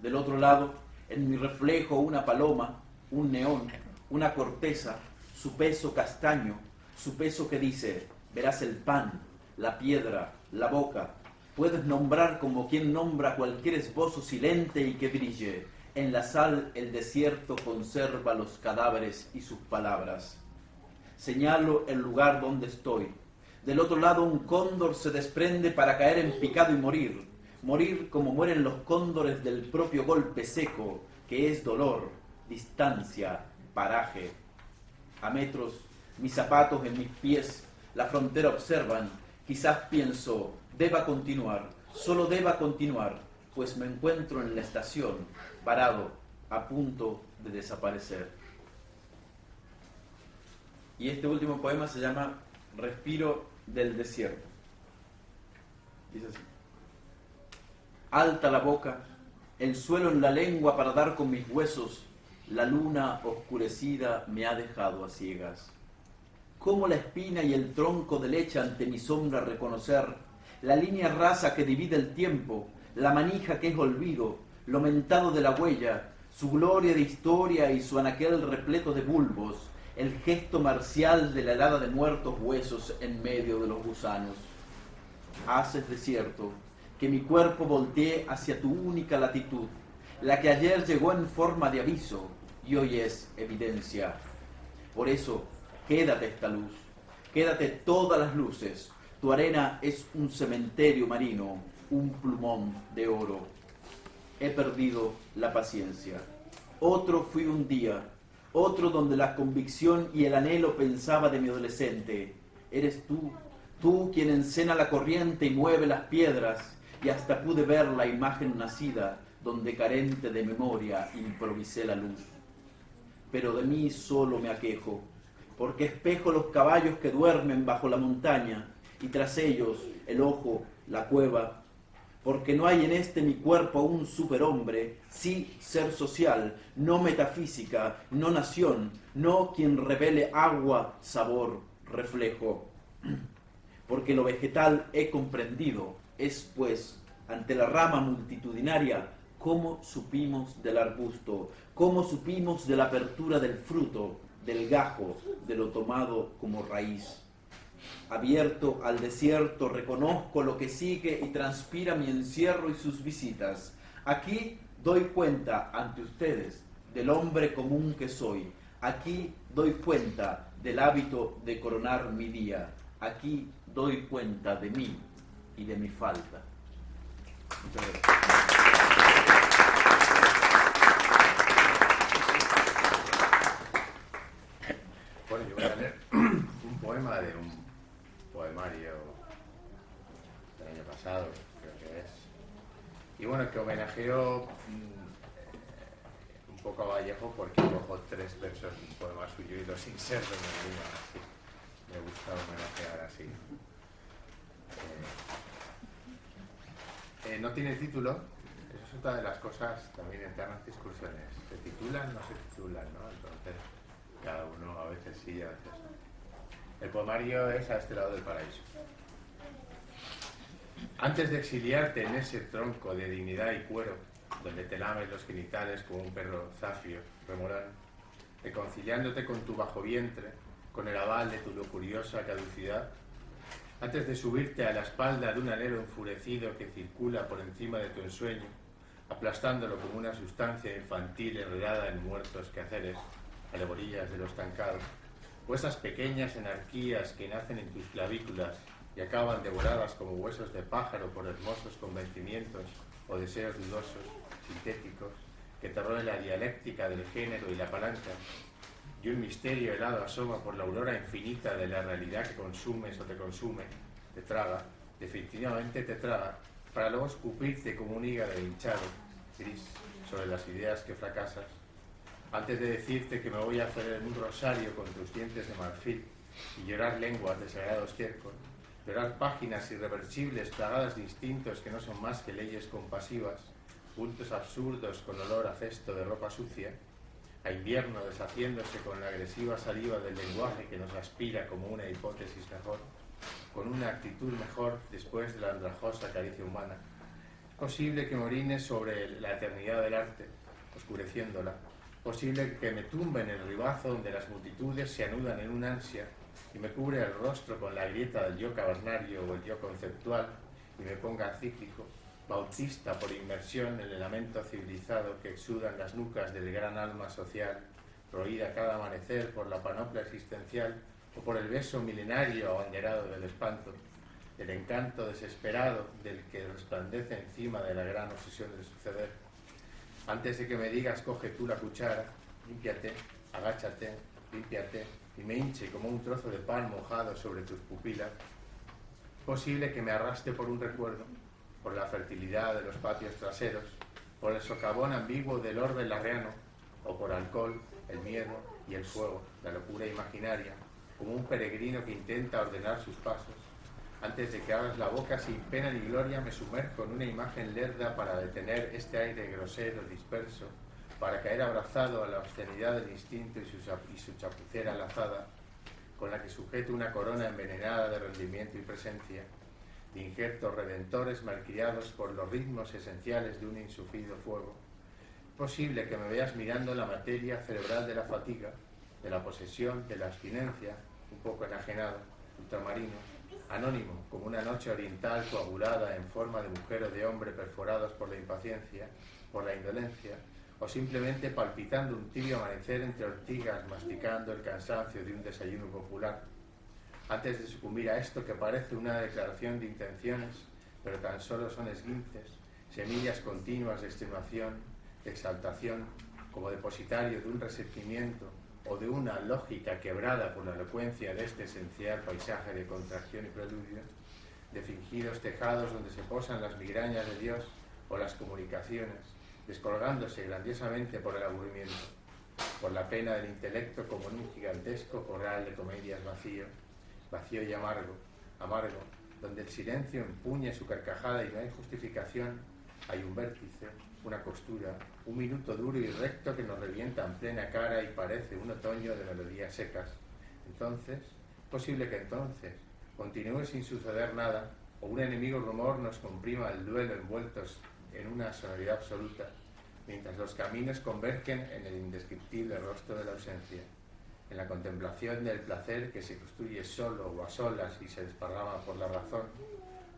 Del otro lado, en mi reflejo una paloma, un neón, una corteza, su peso castaño, su peso que dice: verás el pan, la piedra, la boca. Puedes nombrar como quien nombra cualquier esbozo silente y que brille. En la sal el desierto conserva los cadáveres y sus palabras. Señalo el lugar donde estoy. Del otro lado un cóndor se desprende para caer en picado y morir. Morir como mueren los cóndores del propio golpe seco, que es dolor, distancia, paraje. A metros, mis zapatos en mis pies, la frontera observan. Quizás pienso, deba continuar, solo deba continuar, pues me encuentro en la estación, varado, a punto de desaparecer. Y este último poema se llama Respiro del desierto. Dice así: alta la boca, el suelo en la lengua para dar con mis huesos, la luna oscurecida me ha dejado a ciegas. Cómo la espina y el tronco de leche ante mi sombra reconocer, la línea rasa que divide el tiempo, la manija que es olvido, lo mentado de la huella, su gloria de historia y su anaquel repleto de bulbos, el gesto marcial de la helada de muertos huesos en medio de los gusanos. Haces de cierto que mi cuerpo voltee hacia tu única latitud, la que ayer llegó en forma de aviso y hoy es evidencia. Por eso, quédate esta luz, quédate todas las luces. Tu arena es un cementerio marino, un plumón de oro. He perdido la paciencia. Otro fui un día, otro donde la convicción y el anhelo pensaba de mi adolescente. Eres tú quien encena la corriente y mueve las piedras, y hasta pude ver la imagen nacida, donde carente de memoria improvisé la luz. Pero de mí solo me aquejo, porque espejo los caballos que duermen bajo la montaña, y tras ellos el ojo, la cueva, porque no hay en este mi cuerpo un superhombre, sí ser social, no metafísica, no nación, no quien revele agua, sabor, reflejo. Porque lo vegetal he comprendido, es pues, ante la rama multitudinaria, cómo supimos del arbusto, cómo supimos de la apertura del fruto, del gajo, de lo tomado como raíz. Abierto al desierto, reconozco lo que sigue y transpira mi encierro y sus visitas. Aquí doy cuenta ante ustedes del hombre común que soy. Aquí doy cuenta del hábito de coronar mi día. Aquí doy cuenta de mí y de mi falta. Muchas gracias. Bueno, yo voy a leer un poema de un poemario del año pasado, creo que es. Y bueno, que homenajeo un poco a Vallejo porque cojo 3 versos de un poema suyo y los inserto en el libro así. Me gusta homenajear así. No tiene título, eso es otra de las cosas también eternas discusiones. ¿Se titulan o no se titulan, no? Entonces, cada uno a veces sí y a veces no. El poemario es A este lado del paraíso. Antes de exiliarte en ese tronco de dignidad y cuero, donde te lames los genitales como un perro zafio, remolón, reconciliándote con tu bajo vientre, con el aval de tu lujuriosa caducidad, antes de subirte a la espalda de un alero enfurecido que circula por encima de tu ensueño, aplastándolo como una sustancia infantil enredada en muertos quehaceres, alegorías de lo estancado, o esas pequeñas anarquías que nacen en tus clavículas y acaban devoradas como huesos de pájaro por hermosos convencimientos o deseos dudosos, sintéticos, que te roe la dialéctica del género y la palanca, y un misterio helado asoma por la aurora infinita de la realidad que consumes o te consume, te traga, definitivamente te traga, para luego escupirte como un hígado hinchado, gris, sobre las ideas que fracasas, antes de decirte que me voy a hacer un rosario con tus dientes de marfil y llorar lenguas de sagrados estiércol, llorar páginas irreversibles plagadas de instintos que no son más que leyes compasivas, puntos absurdos con olor a cesto de ropa sucia, a invierno deshaciéndose con la agresiva saliva del lenguaje que nos aspira como una hipótesis mejor, con una actitud mejor después de la andrajosa caricia humana. Posible que me orine sobre la eternidad del arte, oscureciéndola. Posible que me tumbe en el ribazo donde las multitudes se anudan en un ansia y me cubre el rostro con la grieta del yo cavernario o el yo conceptual y me ponga cíclico, bautista por inmersión en el lamento civilizado que exudan las nucas del gran alma social, roída cada amanecer por la panoplia existencial o por el beso milenario abanderado del espanto, del encanto desesperado del que resplandece encima de la gran obsesión del suceder. Antes de que me digas coge tú la cuchara, límpiate, agáchate, límpiate y me hinche como un trozo de pan mojado sobre tus pupilas, posible que me arrastre por un recuerdo, por la fertilidad de los patios traseros, por el socavón ambiguo del orbe larreano, o por alcohol, el miedo y el fuego, la locura imaginaria, como un peregrino que intenta ordenar sus pasos. Antes de que abras la boca sin pena ni gloria, me sumerjo en una imagen lerda para detener este aire grosero, disperso, para caer abrazado a la obscenidad del instinto y su chapucera lazada, con la que sujeto una corona envenenada de rendimiento y presencia, de injertos redentores malcriados por los ritmos esenciales de un insufrido fuego. Es posible que me veas mirando la materia cerebral de la fatiga, de la posesión, de la abstinencia, un poco enajenado, ultramarino, anónimo, como una noche oriental coagulada en forma de mujer o de hombre perforados por la impaciencia, por la indolencia, o simplemente palpitando un tibio amanecer entre ortigas, masticando el cansancio de un desayuno popular. Antes de sucumbir a esto que parece una declaración de intenciones, pero tan solo son esguinces, semillas continuas de extenuación, de exaltación, como depositario de un resentimiento o de una lógica quebrada por la elocuencia de este esencial paisaje de contracción y preludio, de fingidos tejados donde se posan las migrañas de Dios o las comunicaciones, descolgándose grandiosamente por el aburrimiento, por la pena del intelecto como en un gigantesco corral de comedias vacío, vacío y amargo, amargo, donde el silencio empuña su carcajada y no hay justificación, hay un vértice, una costura, un minuto duro y recto que nos revienta en plena cara y parece un otoño de melodías secas. Entonces, posible que entonces continúe sin suceder nada, o un enemigo rumor nos comprima el duelo envueltos en una sonoridad absoluta, mientras los caminos convergen en el indescriptible rostro de la ausencia, en la contemplación del placer que se construye solo o a solas y se desparrama por la razón,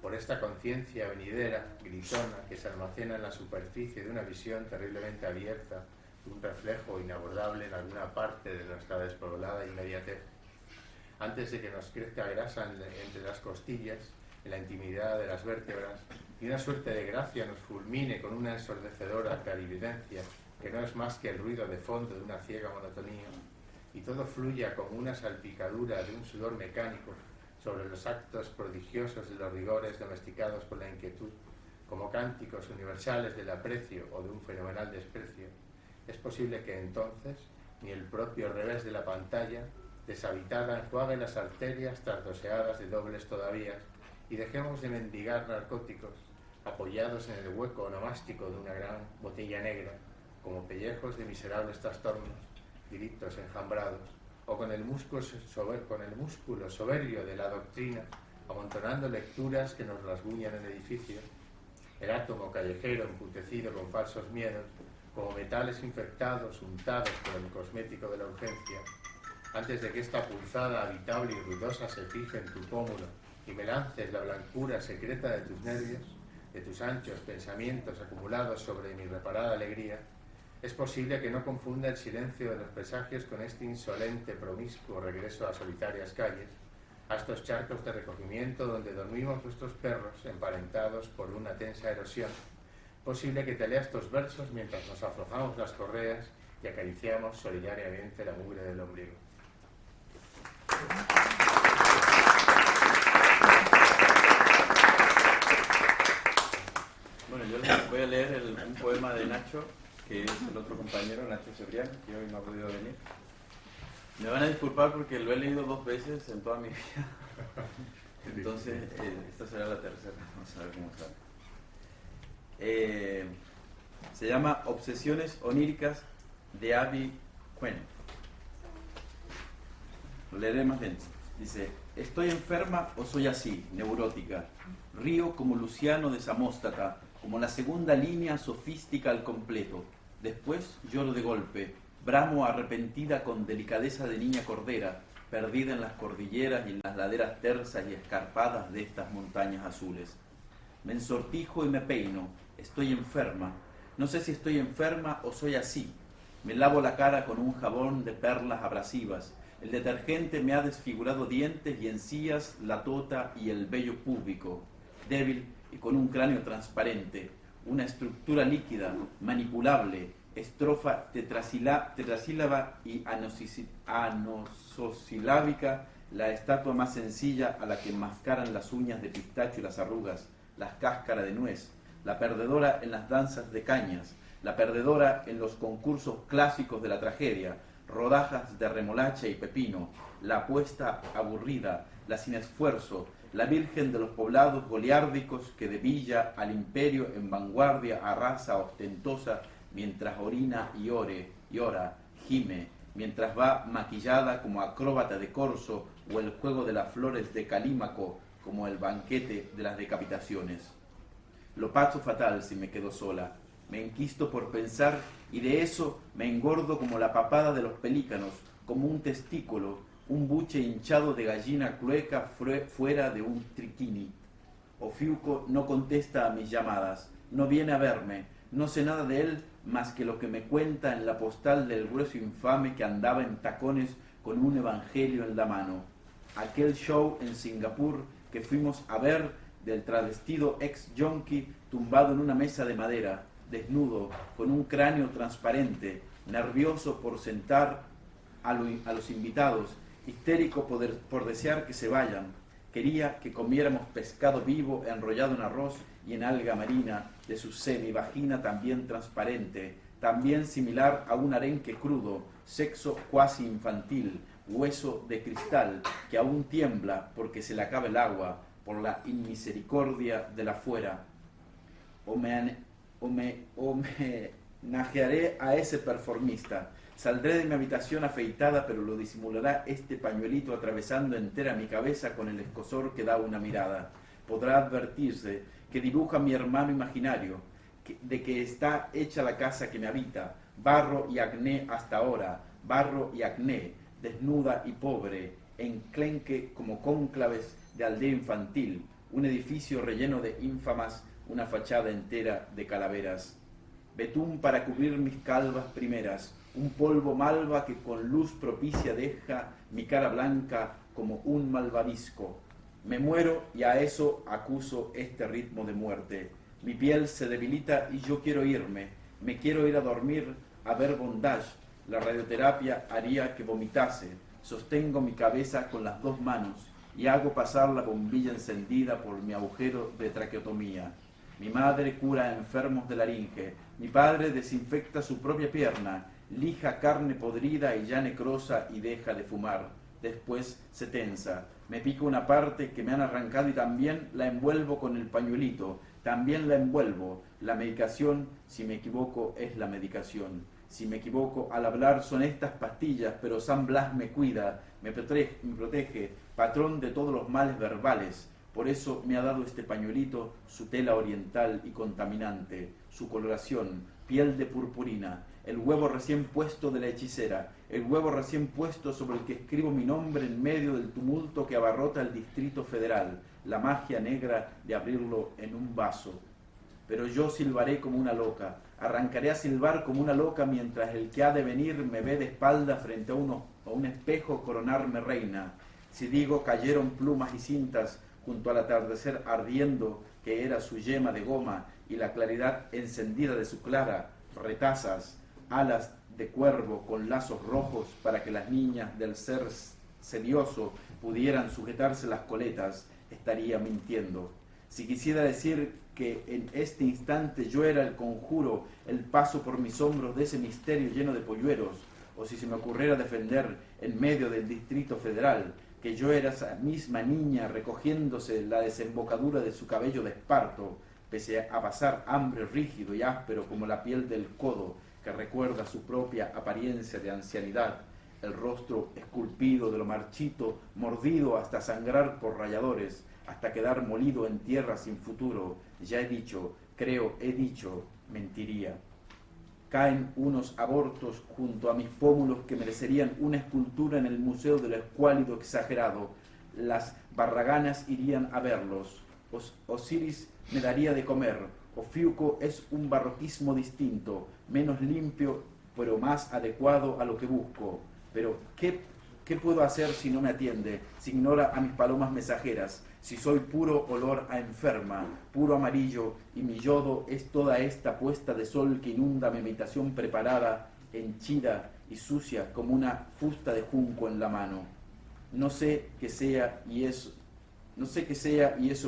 por esta conciencia venidera, gritona, que se almacena en la superficie de una visión terriblemente abierta, de un reflejo inabordable en alguna parte de nuestra despoblada inmediatez. Antes de que nos crezca grasa entre las costillas, en la intimidad de las vértebras, y una suerte de gracia nos fulmine con una ensordecedora clarividencia que no es más que el ruido de fondo de una ciega monotonía, y todo fluya como una salpicadura de un sudor mecánico sobre los actos prodigiosos de los rigores domesticados por la inquietud, como cánticos universales del aprecio o de un fenomenal desprecio. Es posible que entonces ni el propio revés de la pantalla deshabitada enjuague las arterias tardoseadas de dobles todavía, y dejemos de mendigar narcóticos, apoyados en el hueco onomástico de una gran botella negra, como pellejos de miserables trastornos, gritos enjambrados, o con el músculo soberbio de la doctrina, amontonando lecturas que nos rasguñan el edificio, el átomo callejero emputecido con falsos miedos, como metales infectados untados por el cosmético de la urgencia, antes de que esta pulsada habitable y ruidosa se fije en tu pómulo y me lances la blancura secreta de tus nervios, de tus anchos pensamientos acumulados sobre mi reparada alegría. Es posible que no confunda el silencio de los presagios con este insolente, promiscuo regreso a solitarias calles, a estos charcos de recogimiento donde dormimos nuestros perros emparentados por una tensa erosión. Posible que te lea estos versos mientras nos aflojamos las correas y acariciamos solidariamente la mugre del ombligo. Bueno, yo les voy a leer un poema de Nacho, que es el otro compañero, Nacho Cebrián, que hoy no ha podido venir. Me van a disculpar porque lo he leído 2 veces en toda mi vida. Entonces, esta será la tercera, vamos a ver cómo sale. Se llama Obsesiones oníricas de Abby Quinn. Lo leeré más lento. Dice: estoy enferma o soy así, neurótica. Río como Luciano de Samóstata, como la segunda línea sofística al completo. Después lloro de golpe, bramo arrepentida con delicadeza de niña cordera, perdida en las cordilleras y en las laderas tersas y escarpadas de estas montañas azules. Me ensortijo y me peino, estoy enferma. No sé si estoy enferma o soy así. Me lavo la cara con un jabón de perlas abrasivas. El detergente me ha desfigurado dientes y encías, la tota y el vello púbico. Débil y con un cráneo transparente, una estructura líquida, manipulable, estrofa tetrasílaba y anososilábica, la estatua más sencilla a la que mascaran las uñas de pistacho y las arrugas, las cáscaras de nuez, la perdedora en las danzas de cañas, la perdedora en los concursos clásicos de la tragedia, rodajas de remolacha y pepino, la apuesta aburrida, la sin esfuerzo, la virgen de los poblados goliárdicos que de villa al imperio en vanguardia arrasa ostentosa mientras orina y ora, gime, mientras va maquillada como acróbata de corso, o el juego de las flores de Calímaco, como el banquete de las decapitaciones. Lo paso fatal si me quedo sola. Me enquisto por pensar y de eso me engordo como la papada de los pelícanos, como un testículo, un buche hinchado de gallina clueca fuera de un triquini. Ofiuco no contesta a mis llamadas, no viene a verme, no sé nada de él más que lo que me cuenta en la postal del grueso infame que andaba en tacones con un evangelio en la mano. Aquel show en Singapur que fuimos a ver del travestido ex-yonki tumbado en una mesa de madera, desnudo, con un cráneo transparente, nervioso por sentar a los invitados, histérico por desear que se vayan. Quería que comiéramos pescado vivo enrollado en arroz y en alga marina de su semivagina también transparente, también similar a un arenque crudo, sexo cuasi infantil, hueso de cristal que aún tiembla porque se le acaba el agua, por la inmisericordia de la fuera. O me homenajearé a ese performista. Saldré de mi habitación afeitada, pero lo disimulará este pañuelito atravesando entera mi cabeza con el escozor que da una mirada. Podrá advertirse que dibuja mi hermano imaginario, de que está hecha la casa que me habita, barro y acné hasta ahora, barro y acné, desnuda y pobre, enclenque como cónclaves de aldea infantil, un edificio relleno de ínfamas, una fachada entera de calaveras. Betún para cubrir mis calvas primeras, un polvo malva que con luz propicia deja mi cara blanca como un malvavisco. Me muero y a eso acuso este ritmo de muerte. Mi piel se debilita y yo quiero irme. Me quiero ir a dormir, a ver bondage. La radioterapia haría que vomitase. Sostengo mi cabeza con las dos manos y hago pasar la bombilla encendida por mi agujero de traqueotomía. Mi madre cura a enfermos de laringe. Mi padre desinfecta su propia pierna, lija carne podrida y ya necrosa y deja de fumar. Después se tensa. Me pica una parte que me han arrancado y también la envuelvo con el pañuelito. También la envuelvo. La medicación, si me equivoco, es la medicación. Si me equivoco al hablar son estas pastillas, pero San Blas me cuida, me protege, patrón de todos los males verbales. Por eso me ha dado este pañuelito, su tela oriental y contaminante, su coloración, piel de purpurina, el huevo recién puesto de la hechicera, el huevo recién puesto sobre el que escribo mi nombre en medio del tumulto que abarrota el Distrito Federal, la magia negra de abrirlo en un vaso. Pero yo silbaré como una loca, arrancaré a silbar como una loca mientras el que ha de venir me ve de espalda frente a un espejo coronarme reina. Si digo cayeron plumas y cintas junto al atardecer ardiendo que era su yema de goma y la claridad encendida de su clara, retazas, alas de cuervo con lazos rojos para que las niñas del ser sedioso pudieran sujetarse las coletas, estaría mintiendo. Si quisiera decir que en este instante yo era el conjuro, el paso por mis hombros de ese misterio lleno de polluelos, o si se me ocurriera defender en medio del Distrito Federal que yo era esa misma niña recogiéndose la desembocadura de su cabello de esparto, pese a pasar hambre rígido y áspero como la piel del codo, que recuerda su propia apariencia de ancianidad, el rostro esculpido de lo marchito, mordido hasta sangrar por ralladores, hasta quedar molido en tierra sin futuro. Ya he dicho, creo, he dicho, mentiría. Caen unos abortos junto a mis pómulos que merecerían una escultura en el Museo de lo Escuálido Exagerado. Las barraganas irían a verlos. Osiris me daría de comer. Ofiuco es un barroquismo distinto, menos limpio, pero más adecuado a lo que busco. Pero, ¿qué puedo hacer si no me atiende, si ignora a mis palomas mensajeras? Si soy puro olor a enferma, puro amarillo, y mi yodo es toda esta puesta de sol que inunda mi habitación preparada, henchida y sucia como una fusta de junco en la mano. No sé qué sea y eso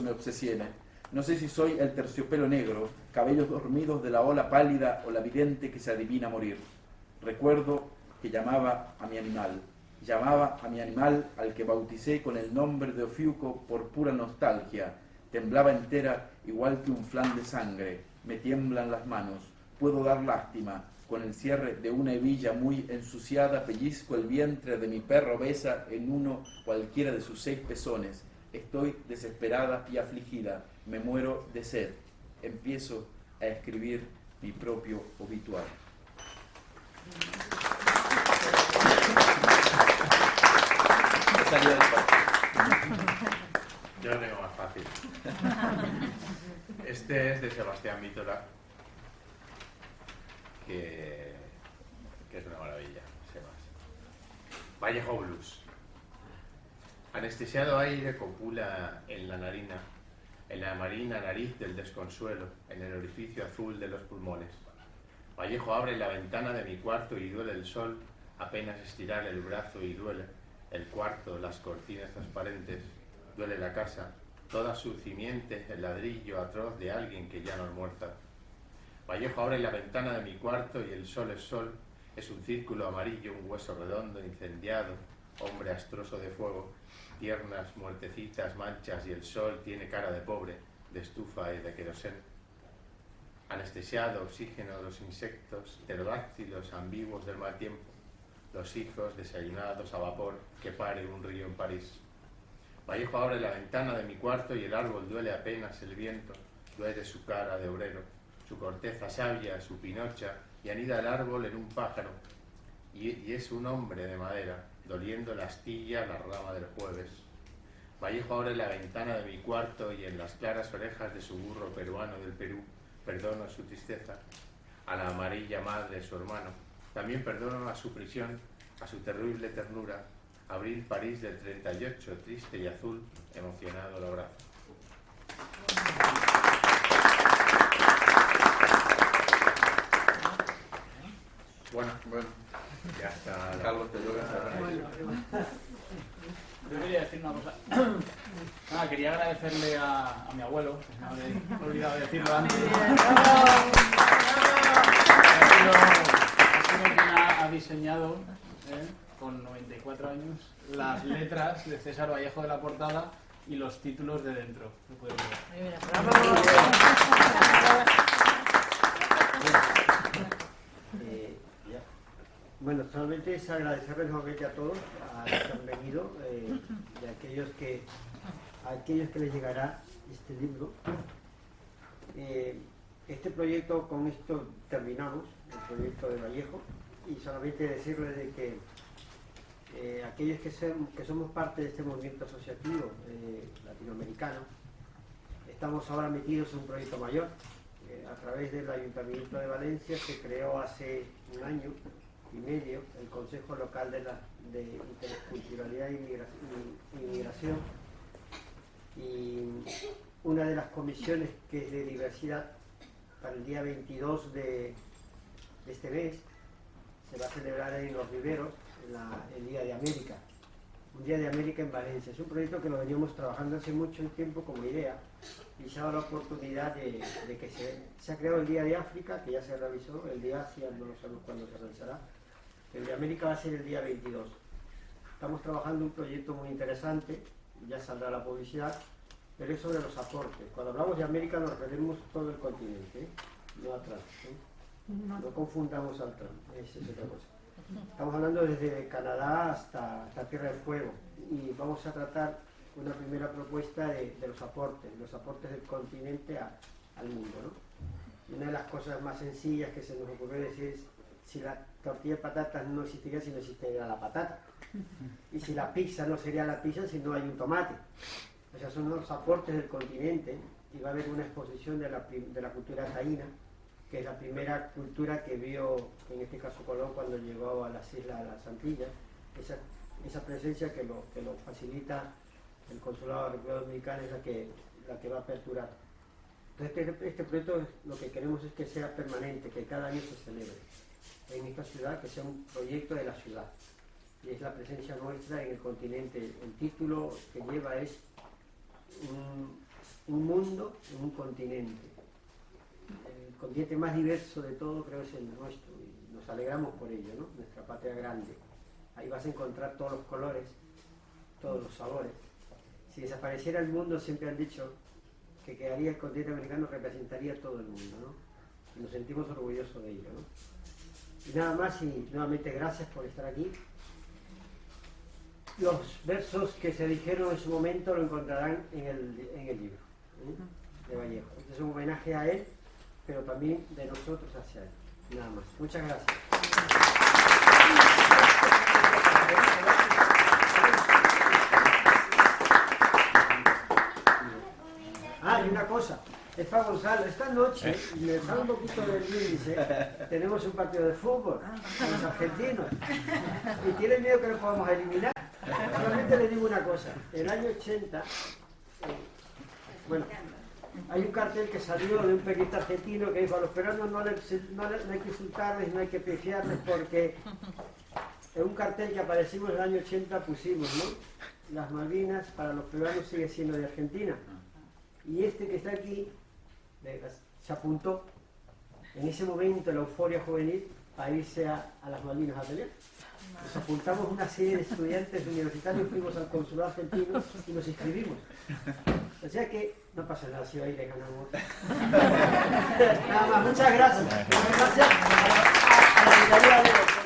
me obsesiona. No sé si soy el terciopelo negro, cabellos dormidos de la ola pálida o la vidente que se adivina morir. Recuerdo que llamaba a mi animal al que bauticé con el nombre de Ofiuco por pura nostalgia. Temblaba entera igual que un flan de sangre. Me tiemblan las manos. Puedo dar lástima. Con el cierre de una hebilla muy ensuciada pellizco el vientre de mi perra obesa en uno cualquiera de sus 6 pezones. Estoy desesperada y afligida, me muero de sed. Empiezo a escribir mi propio obituario. Me salió despacio. Yo lo tengo más fácil. Este es de Sebastián Vítola, que es una maravilla. Sebas. Vallejo Blues. Anestesiado aire copula en la narina, en la marina nariz del desconsuelo, en el orificio azul de los pulmones. Vallejo abre la ventana de mi cuarto y duele el sol, apenas estirar el brazo y duele el cuarto, las cortinas transparentes, duele la casa, toda su cimiente, el ladrillo atroz de alguien que ya no es muerta. Vallejo abre la ventana de mi cuarto y el sol, es un círculo amarillo, un hueso redondo, incendiado, hombre astroso de fuego, tiernas, muertecitas, manchas, y el sol tiene cara de pobre, de estufa y de querosén. Anestesiado, oxígeno, los insectos, pterodáctilos ambiguos del mal tiempo, los hijos desayunados a vapor, que pare un río en París. Vallejo abre la ventana de mi cuarto y el árbol duele apenas el viento, duele su cara de obrero, su corteza sabia, su pinocha, y anida el árbol en un pájaro, y es un hombre de madera, doliendo la astilla la rama del jueves. Vallejo abre la ventana de mi cuarto y en las claras orejas de su burro peruano del Perú perdono su tristeza, a la amarilla madre de su hermano. También perdono a su prisión, a su terrible ternura. Abril, París del 38, triste y azul, emocionado lo abrazo. Bueno, ya está. Carlos, te toca. Yo quería decir una cosa. Quería agradecerle a mi abuelo, que se me había olvidado decirlo antes. Ha sido quien ha diseñado, con 94 años, las letras de César Vallejo de la portada y los títulos de dentro. ¿Lo puedo ver? Bueno, solamente es agradecerles nuevamente a todos a los que han venido y a aquellos que les llegará este libro. Este proyecto, con esto terminamos, el proyecto de Vallejo, y solamente decirles de que aquellos que somos parte de este movimiento asociativo latinoamericano, estamos ahora metidos en un proyecto mayor. A través del Ayuntamiento de Valencia se creó hace un año y medio el Consejo Local de Interculturalidad e Inmigración, y una de las comisiones, que es de diversidad, para el día 22 de este mes se va a celebrar en Los Riveros el Día de América, un Día de América en Valencia. Es un proyecto que lo veníamos trabajando hace mucho tiempo como idea, y se ha dado la oportunidad de que se ha creado el Día de África, que ya se realizó, el de Asia no sabemos cuándo se realizará. El de América va a ser el día 22. Estamos trabajando un proyecto muy interesante, ya saldrá la publicidad, pero es sobre los aportes. Cuando hablamos de América nos referimos a todo el continente, no a Trump. No confundamos al Trump, esa es otra cosa. Estamos hablando desde Canadá hasta Tierra del Fuego, y vamos a tratar una primera propuesta de los aportes del continente al mundo, ¿no? Una de las cosas más sencillas que se nos ocurrió decir es: si la tortilla de patatas no existiría si no existiera la patata, y si la pizza no sería la pizza si no hay un tomate. O sea, son los aportes del continente, y va a haber una exposición de la cultura taína, que es la primera cultura que vio, en este caso Colón, cuando llegó a las Islas de las Antillas. Esa presencia que lo facilita el Consulado de la República Dominicana es la que va a aperturar. Entonces este proyecto, lo que queremos es que sea permanente, que cada año se celebre en esta ciudad, que sea un proyecto de la ciudad, y es la presencia nuestra en el continente. El título que lleva es un mundo en un continente. El continente más diverso de todo creo es el nuestro, y nos alegramos por ello, ¿no? Nuestra patria grande. Ahí vas a encontrar todos los colores, todos los sabores. Si desapareciera el mundo, siempre han dicho que quedaría el continente americano, representaría todo el mundo, ¿no? Y nos sentimos orgullosos de ello, ¿no? Y nada más, y nuevamente gracias por estar aquí. los versos que se dijeron en su momento lo encontrarán en el libro de Vallejo. Este es un homenaje a él, pero también de nosotros hacia él. Nada más. Muchas gracias. Y una cosa, es para Gonzalo, esta noche, me sale un poquito del índice, tenemos un partido de fútbol con los argentinos y tiene miedo que lo podamos eliminar. Solamente le digo una cosa, en el año 80, bueno, hay un cartel que salió de un periodista argentino que dijo: a los peruanos no hay que insultarles, no hay que pifiarles, porque en un cartel que aparecimos en el año 80 pusimos, ¿no? Las Malvinas para los peruanos sigue siendo de Argentina. Y este que está aquí se apuntó en ese momento, la euforia juvenil, a irse a las Malvinas a pelear. Nos apuntamos una serie de estudiantes universitarios, fuimos al consulado argentino y nos inscribimos. O sea que no pasa nada si hoy le ganamos. Nada más, muchas gracias. Muchas gracias a la Secretaría de